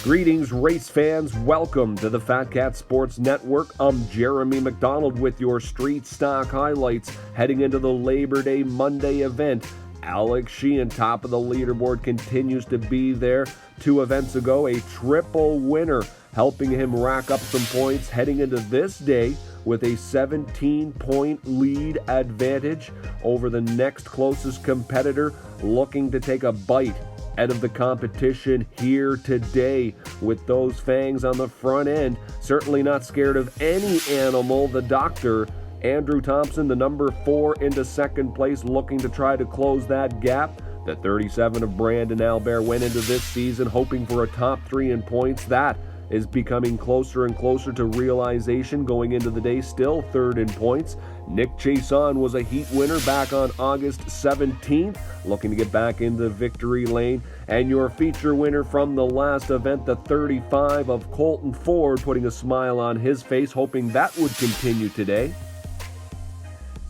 Greetings, race fans. Welcome to the Fat Cat Sports Network. I'm Jeremy McDonald with your street stock highlights heading into the Labor Day Monday event. Alex Sheehan, top of the leaderboard, continues to be there. 2 events ago, a triple winner, helping him rack up some points heading into this day with a 17-point lead advantage over the next closest competitor, looking to take a bite out of the competition here today with those fangs on the front end. Certainly not scared of any animal. The doctor, Andrew Thompson, the number 4 into second place, looking to try to close that gap. The 37 of Brandon Albert went into this season hoping for a top 3 in points. That is becoming closer and closer to realization going into the day, still 3rd in points. Nick Chason was a heat winner back on August 17th, looking to get back into victory lane. And your feature winner from the last event, the 35 of Colton Ford, putting a smile on his face, hoping that would continue today.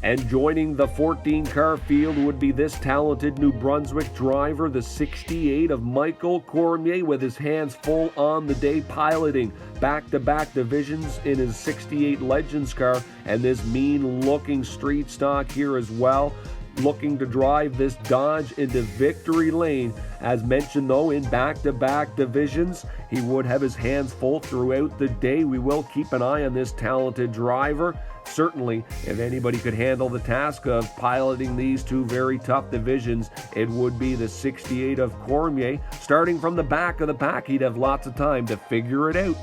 And joining the 14-car field would be this talented New Brunswick driver, the 68 of Michael Cormier, with his hands full on the day, piloting back-to-back divisions in his 68 Legends car, and this mean-looking street stock here as well, looking to drive this Dodge into victory lane. As mentioned, though, in back-to-back divisions, he would have his hands full throughout the day. We will keep an eye on this talented driver. Certainly, if anybody could handle the task of piloting these 2 very tough divisions, it would be the 68 of Cormier. Starting from the back of the pack, he'd have lots of time to figure it out.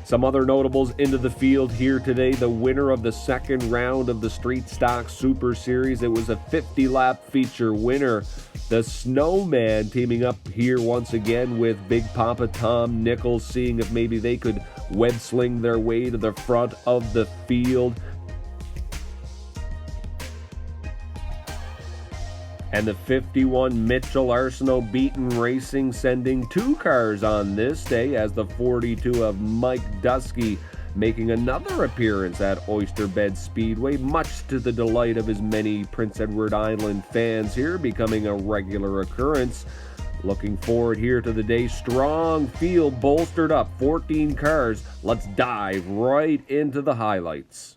Some other notables into the field here today. The winner of the second round of the Street Stock Super Series. It was a 50-lap feature winner. The Snowman teaming up here once again with Big Papa Tom Nichols, seeing if maybe they could web sling their way to the front of the field. And the 51 Mitchell Arsenault Beaton Racing sending 2 cars on this day, as the 42 of Mike Dusky making another appearance at Oyster Speedway, much to the delight of his many Prince Edward Island fans here, becoming a regular occurrence. Looking forward here to the day. Strong field bolstered up, 14 cars. Let's dive right into the highlights.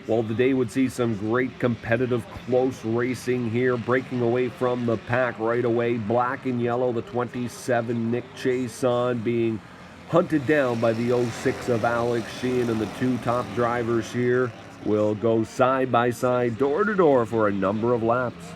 Well, the day would see some great competitive close racing here, breaking away from the pack right away. Black and yellow, the 27 Nick Chason being hunted down by the 06 of Alex Sheehan, and the 2 top drivers here will go side by side, door to door for a number of laps.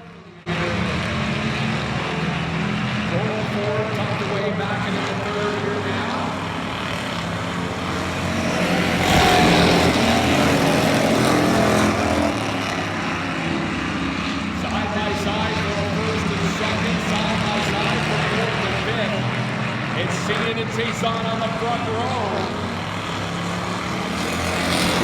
On the front row.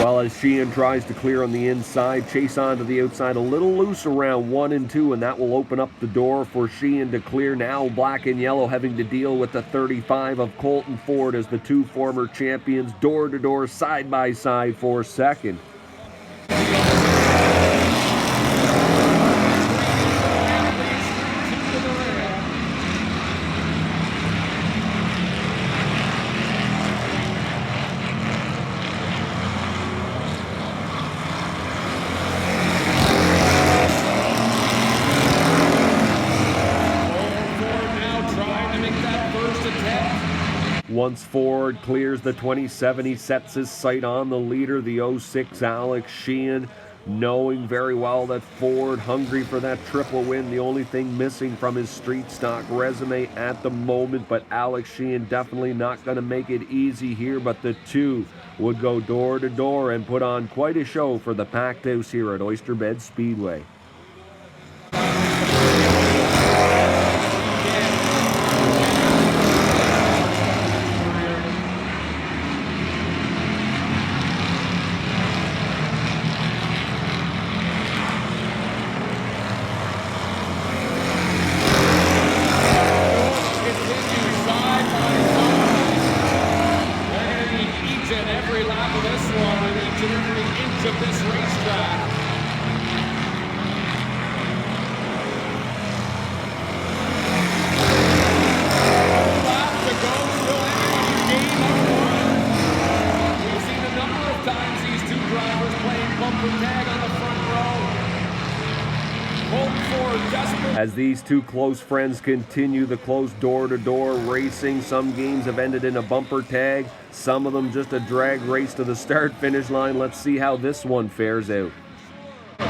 Well, as Sheehan tries to clear on the inside, chase on to the outside, a little loose around 1 and 2, and that will open up the door for Sheehan to clear. Now black and yellow having to deal with the 35 of Colton Ford as the 2 former champions door to door, side by side for second. Once Ford clears the 27, he sets his sight on the leader, the 06 Alex Sheehan, knowing very well that Ford hungry for that triple win. The only thing missing from his street stock resume at the moment, but Alex Sheehan definitely not going to make it easy here, but the 2 would go door to door and put on quite a show for the packed house here at Oyster Speedway. each and every inch of this racetrack. As these two close friends continue the close door-to-door racing, some games have ended in a bumper tag, some of them just a drag race to the start-finish line. Let's see how this one fares out. One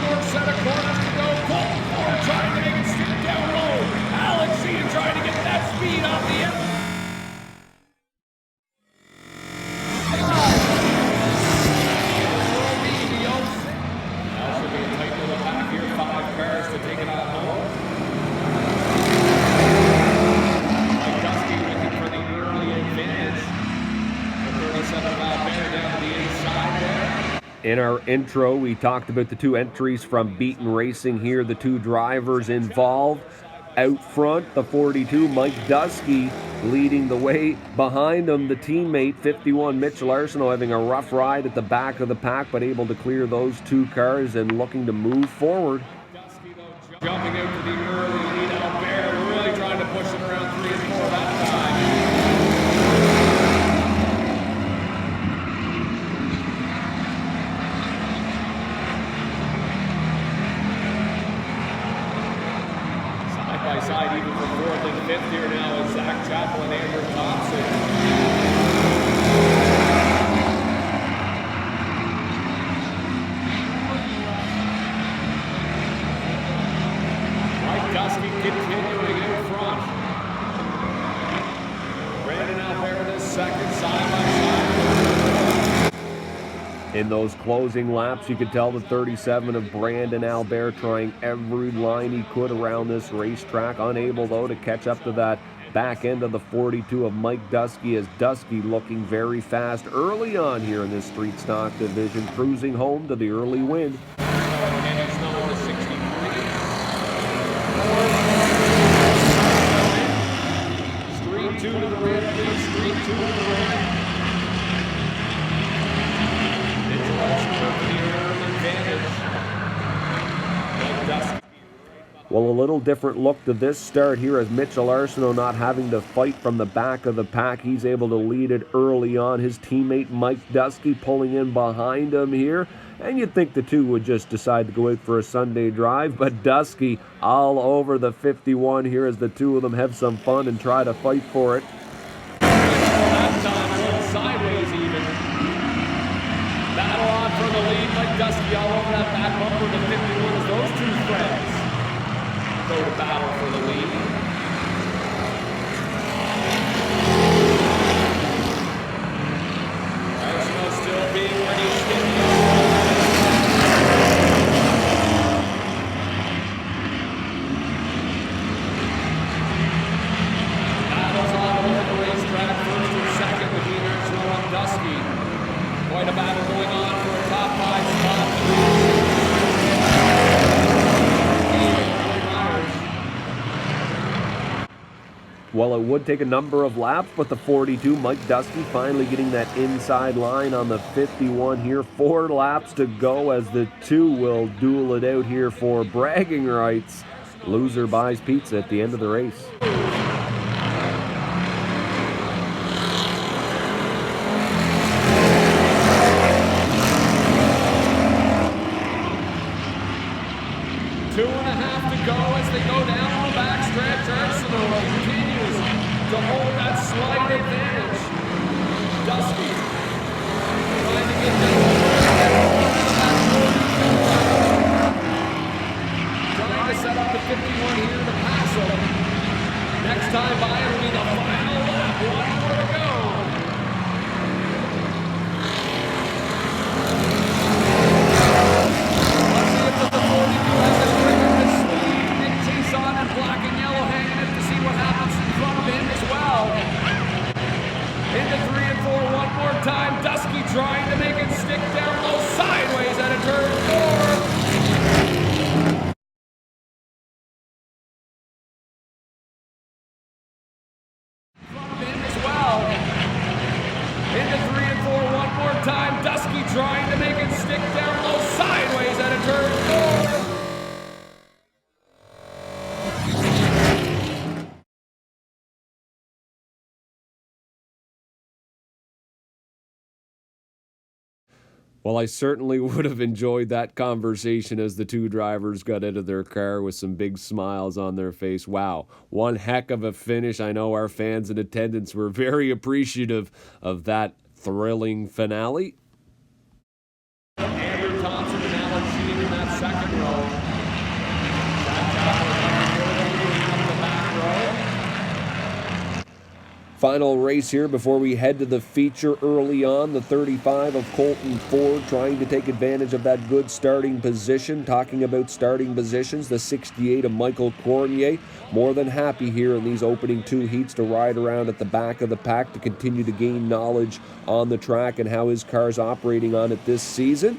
more set of corners to go. Colton Ford trying to make it stick down low. Alex Sheehan trying to get that speed off the end. In our intro, we talked about the two entries from Beaton Racing here, the two drivers involved. Out front, the 42, Mike Dusky, leading the way. Behind him, the teammate, 51, Mitchell Arsenault, having a rough ride at the back of the pack, but able to clear those two cars and looking to move forward. Dusky, though, jumping out to the early lead out there, really trying to push it around 3 and 4 that time. Side even for 4th and 5th here now is Zach Chappell and Andrew Thompson. Mike Dusky continuing in front. Brandon Albert is second, side by side. In those closing laps, you could tell the 37 of Brandon Albert trying every line he could around this racetrack. Unable, though, to catch up to that back end of the 42 of Mike Dusky, as Dusky looking very fast early on here in this street stock division, cruising home to the early win. And it's number 63. 3-2 to the red, 3-2 to the red. Well, a little different look to this start here as Mitchell Arsenault not having to fight from the back of the pack. He's able to lead it early on. His teammate Mike Dusky pulling in behind him here. And you'd think the two would just decide to go out for a Sunday drive, but Dusky all over the 51 here as the two of them have some fun and try to fight for it. That time, a little sideways even. Battle on for the lead. Mike Dusky all over that back bumper. The 51 is those two friends go to battle for the lead. Arsenault still being pretty sticky. Battles on over the racetrack, first and second between Arsenault and Dusky. Quite a battle going on for a top 5 spot. Well, it would take a number of laps, but the 42, Mike Dusky, finally getting that inside line on the 51 here. 4 laps to go as the two will duel it out here for bragging rights. Loser buys pizza at the end of the race. Two and a half to go as they go down on the backstretch. Arsenault continues to hold that slight advantage. Dusky trying to get trying to set up the 51 here to pass him. Next Well, I certainly would have enjoyed that conversation as the two drivers got into their car with some big smiles on their face. Wow, one heck of a finish. I know our fans in attendance were very appreciative of that thrilling finale. Andrew Thompson and Alex Sheehan in that second row. Final race here before we head to the feature early on. The 35 of Colton Ford trying to take advantage of that good starting position. Talking about starting positions, the 68 of Michael Cormier more than happy here in these opening two heats to ride around at the back of the pack to continue to gain knowledge on the track and how his car's operating on it this season.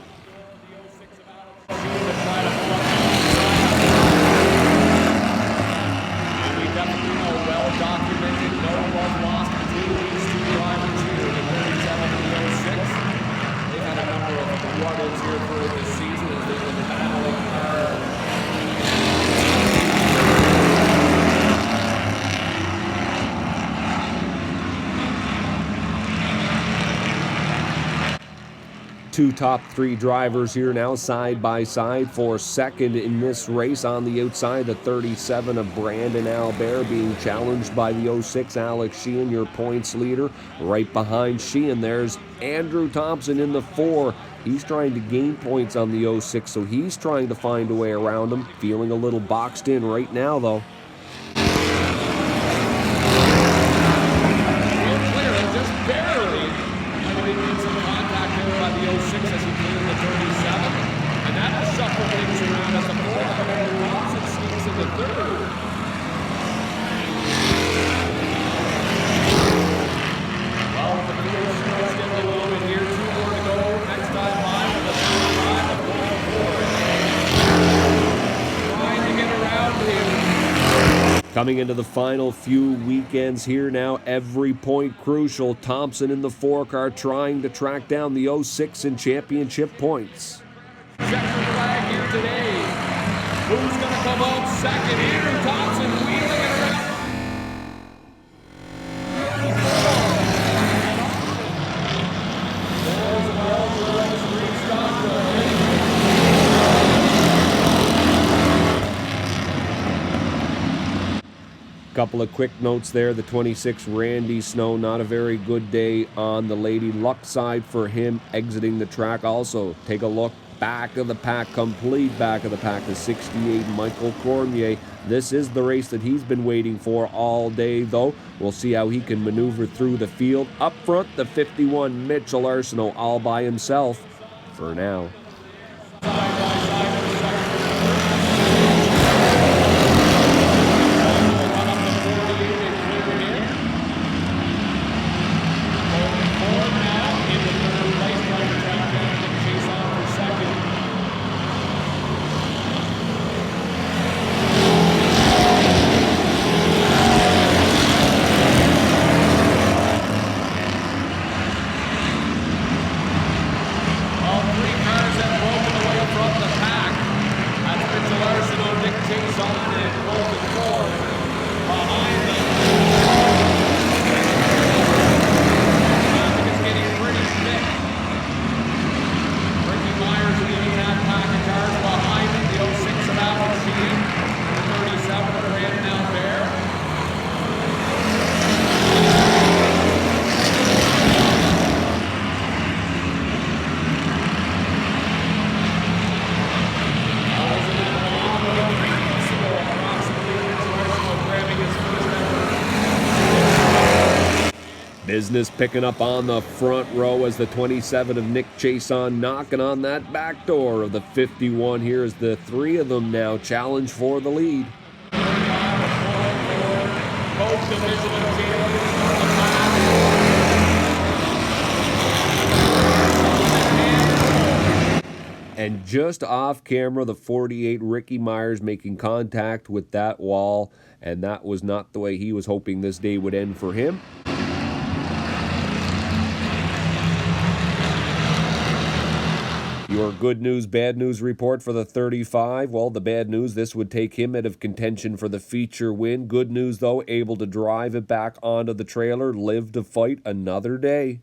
Two top three drivers here now side by side for second in this race. On the outside, the 37 of Brandon Albert being challenged by the 06 Alex Sheehan, your points leader. Right behind Sheehan, there's Andrew Thompson in the 4. He's trying to gain points on the 06, so he's trying to find a way around him. Feeling a little boxed in right now, though. Coming into the final few weekends here now, every point crucial. Thompson in the 4 car trying to track down the 06 in championship points. Checker flag here today. Who's going to come out second? Andrew Thompson wheeling it around. Couple of quick notes there. The 26 Randy Snow, not a very good day on the Lady Luck side for him exiting the track. Also, take a look back of the pack, complete back of the pack, the 68 Michael Cormier. This is the race that he's been waiting for all day, though. We'll see how he can maneuver through the field. Up front, the 51 Mitchell Arsenault all by himself for now. Business picking up on the front row as the 27 of Nick Chason knocking on that back door of the 51. Here is the 3 of them now challenge for the lead. And just off camera, the 48 Ricky Myers making contact with that wall, and that was not the way he was hoping this day would end for him. Your good news, bad news report for the 35. Well, the bad news, this would take him out of contention for the feature win. Good news, though, able to drive it back onto the trailer, live to fight another day.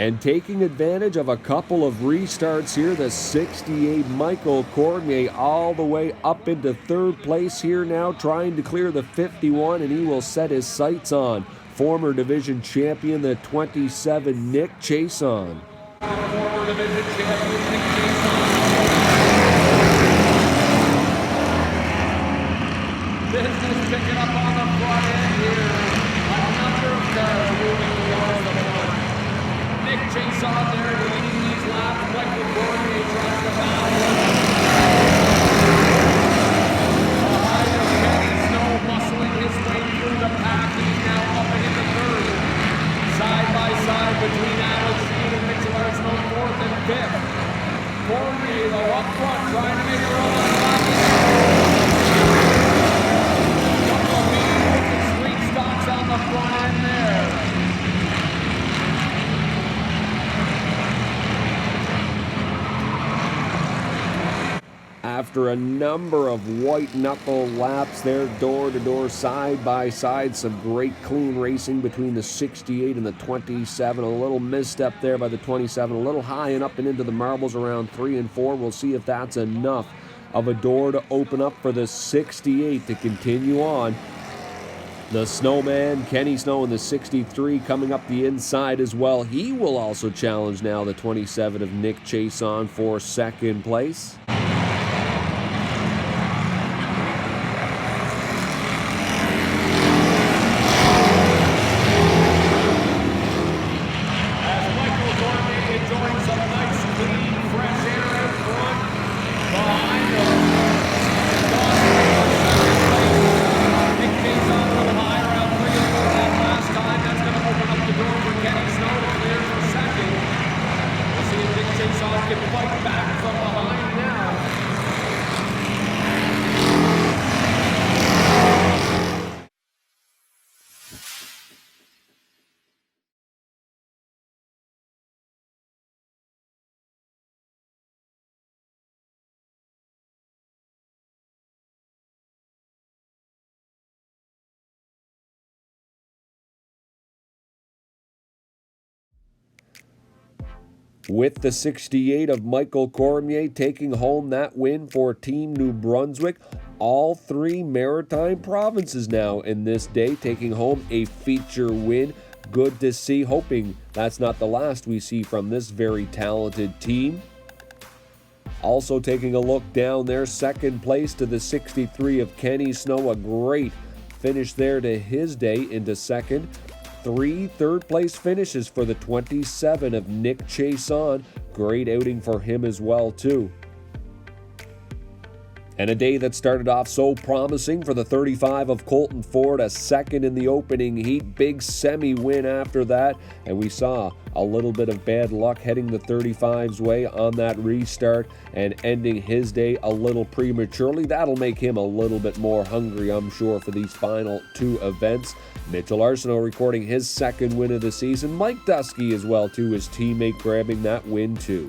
And taking advantage of a couple of restarts here, the 68 Michael Cormier all the way up into third place here now, trying to clear the 51, and he will set his sights on former division champion, the 27, Nick Chason. Former division champion, Nick Chason. Business picking up on the front end here. A number of cars moving towards the front. Nick Chason there leading these laps. Michael Cormier trying to battle. Behind him, Kenny Snow muscling his way through the pack. He's now up into third. Side by side between Alex Sheehan and Mitchell Arsenault, fourth and fifth. Cormier, though, up front, trying to make a run on the back. Couple of medium street stocks on the front end there. After a number of white knuckle laps there, door to door, side by side, some great clean racing between the 68 and the 27. A little misstep there by the 27, a little high and up and into the marbles around 3 and 4. We'll see if that's enough of a door to open up for the 68 to continue on. The Snowman, Kenny Snow, in the 63 coming up the inside as well. He will also challenge now the 27 of Nick Chason for second place. With the 68 of Michael Cormier taking home that win for Team New Brunswick. All three maritime provinces now in this day taking home a feature win. Good to see, hoping that's not the last we see from this very talented team. Also taking a look down there, second place to the 63 of Kenny Snow. A great finish there to his day into second. 3 third-place finishes for the 27 of Nick Chason. Great outing for him as well, too. And a day that started off so promising for the 35 of Colton Ford, a second in the opening heat, big semi-win after that, and we saw a little bit of bad luck heading the 35's way on that restart and ending his day a little prematurely. That'll make him a little bit more hungry, I'm sure, for these final two events. Mitchell Arsenault recording his second win of the season. Mike Dusky as well, too, his teammate grabbing that win, too.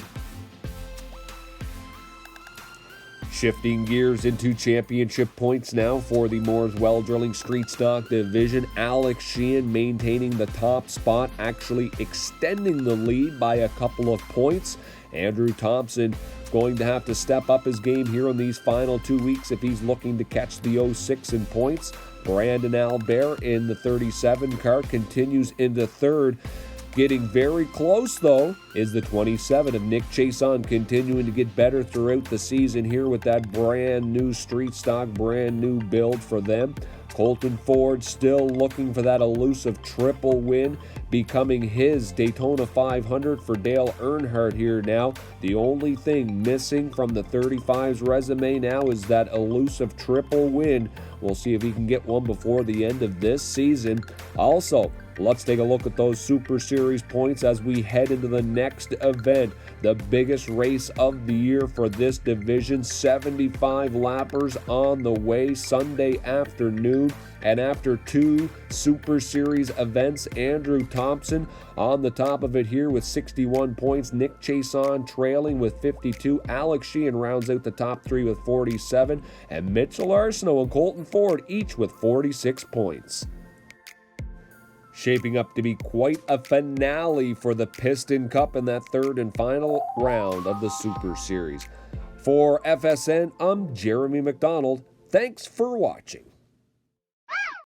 Shifting gears into championship points now for the Moore's Well Drilling Street Stock Division. Alex Sheehan maintaining the top spot, actually extending the lead by a couple of points. Andrew Thompson going to have to step up his game here in these final 2 weeks if he's looking to catch the 06 in points. Brandon Albert in the 37 car continues into third. Getting very close, though, is the 27 of Nick Chason, continuing to get better throughout the season here with that brand new street stock, brand new build for them. Colton Ford still looking for that elusive triple win, becoming his Daytona 500 for Dale Earnhardt here now. The only thing missing from the 35's resume now is that elusive triple win. We'll see if he can get one before the end of this season. Also, let's take a look at those Super Series points as we head into the next event. The biggest race of the year for this division. 75 lappers on the way Sunday afternoon. And after 2 Super Series events, Andrew Thompson on the top of it here with 61 points. Nick Chason trailing with 52. Alex Sheehan rounds out the top 3 with 47. And Mitchell Arsenault and Colton Ford each with 46 points. Shaping up to be quite a finale for the Piston Cup in that third and final round of the Super Series. For FSN, I'm Jeremy McDonald. Thanks for watching.